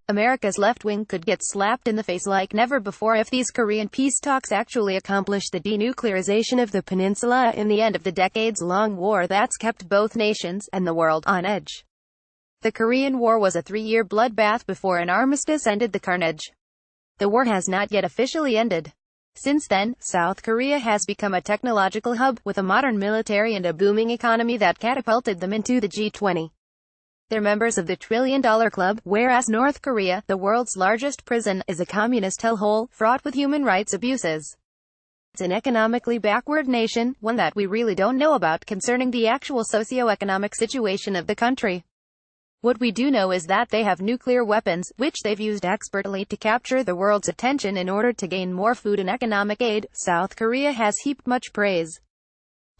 America's left wing could get slapped in the face like never before if these Korean peace talks actually accomplish the denuclearization of the peninsula and the end of the decades-long war that's kept both nations and the world on edge. The Korean War was a 3-year bloodbath before an armistice ended the carnage. The war has not yet officially ended. Since then, South Korea has become a technological hub, with a modern military and a booming economy that catapulted them into the G20. They're members of the trillion-dollar club, whereas North Korea, the world's largest prison, is a communist hellhole, fraught with human rights abuses. It's an economically backward nation, one that we really don't know about concerning the actual socio-economic situation of the country. What we do know is that they have nuclear weapons, which they've used expertly to capture the world's attention in order to gain more food and economic aid. South Korea has heaped much praise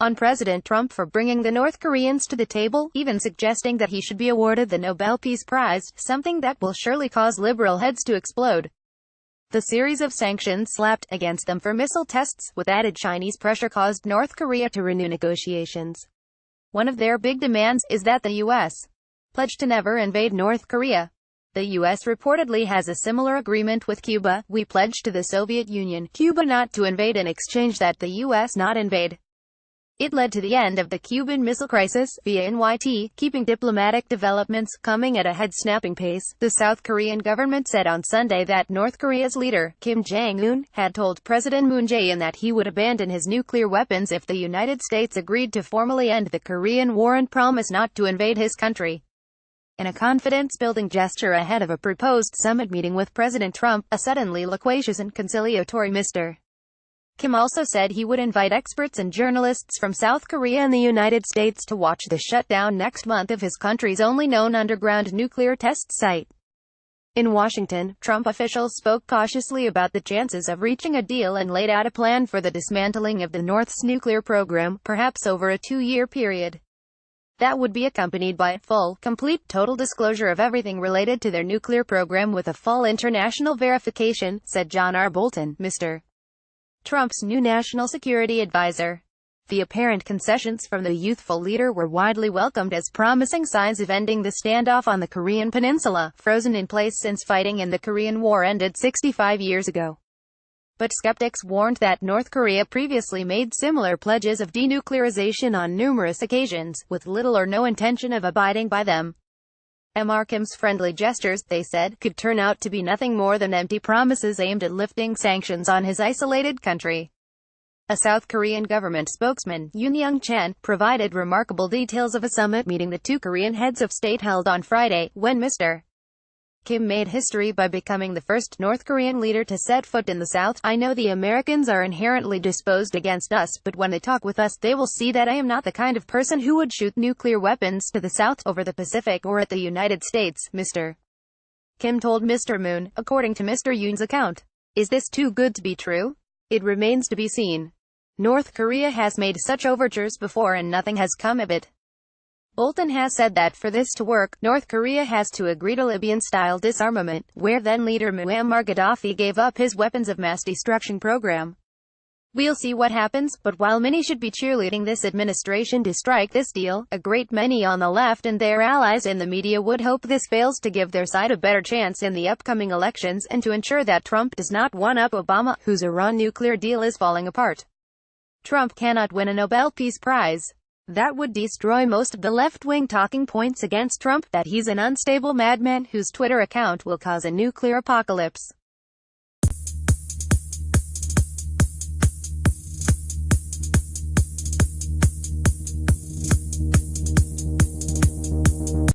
on President Trump for bringing the North Koreans to the table, even suggesting that he should be awarded the Nobel Peace Prize, something that will surely cause liberal heads to explode. The series of sanctions slapped against them for missile tests, with added Chinese pressure, caused North Korea to renew negotiations. One of their big demands is that the U.S. pledge to never invade North Korea. The U.S. reportedly has a similar agreement with Cuba. We pledge to the Soviet Union, Cuba not to invade, in exchange that the U.S. not invade. It led to the end of the Cuban Missile Crisis, via NYT, keeping diplomatic developments coming at a head-snapping pace. The South Korean government said on Sunday that North Korea's leader, Kim Jong-un, had told President Moon Jae-in that he would abandon his nuclear weapons if the United States agreed to formally end the Korean War and promise not to invade his country. In a confidence-building gesture ahead of a proposed summit meeting with President Trump, a suddenly loquacious and conciliatory Mr. Kim also said he would invite experts and journalists from South Korea and the United States to watch the shutdown next month of his country's only known underground nuclear test site. In Washington, Trump officials spoke cautiously about the chances of reaching a deal and laid out a plan for the dismantling of the North's nuclear program, perhaps over a 2-year period. That would be accompanied by full, complete, total disclosure of everything related to their nuclear program with a full international verification, said John R. Bolton, Mr. Trump's new national security advisor. The apparent concessions from the youthful leader were widely welcomed as promising signs of ending the standoff on the Korean peninsula, frozen in place since fighting in the Korean War ended 65 years ago. But skeptics warned that North Korea previously made similar pledges of denuclearization on numerous occasions, with little or no intention of abiding by them. Kim's friendly gestures, they said, could turn out to be nothing more than empty promises aimed at lifting sanctions on his isolated country. A South Korean government spokesman, Yoon Young-chan, provided remarkable details of a summit meeting the two Korean heads of state held on Friday, when Mr. Kim made history by becoming the first North Korean leader to set foot in the South. I know the Americans are inherently disposed against us, but when they talk with us, they will see that I am not the kind of person who would shoot nuclear weapons to the South, over the Pacific, or at the United States, Mr. Kim told Mr. Moon, according to Mr. Yoon's account. Is this too good to be true? It remains to be seen. North Korea has made such overtures before and nothing has come of it. Bolton has said that for this to work, North Korea has to agree to Libyan-style disarmament, where then-leader Muammar Gaddafi gave up his weapons of mass destruction program. We'll see what happens, but while many should be cheerleading this administration to strike this deal, a great many on the left and their allies in the media would hope this fails to give their side a better chance in the upcoming elections and to ensure that Trump does not one-up Obama, whose Iran nuclear deal is falling apart. Trump cannot win a Nobel Peace Prize. That would destroy most of the left-wing talking points against Trump, that he's an unstable madman whose Twitter account will cause a nuclear apocalypse.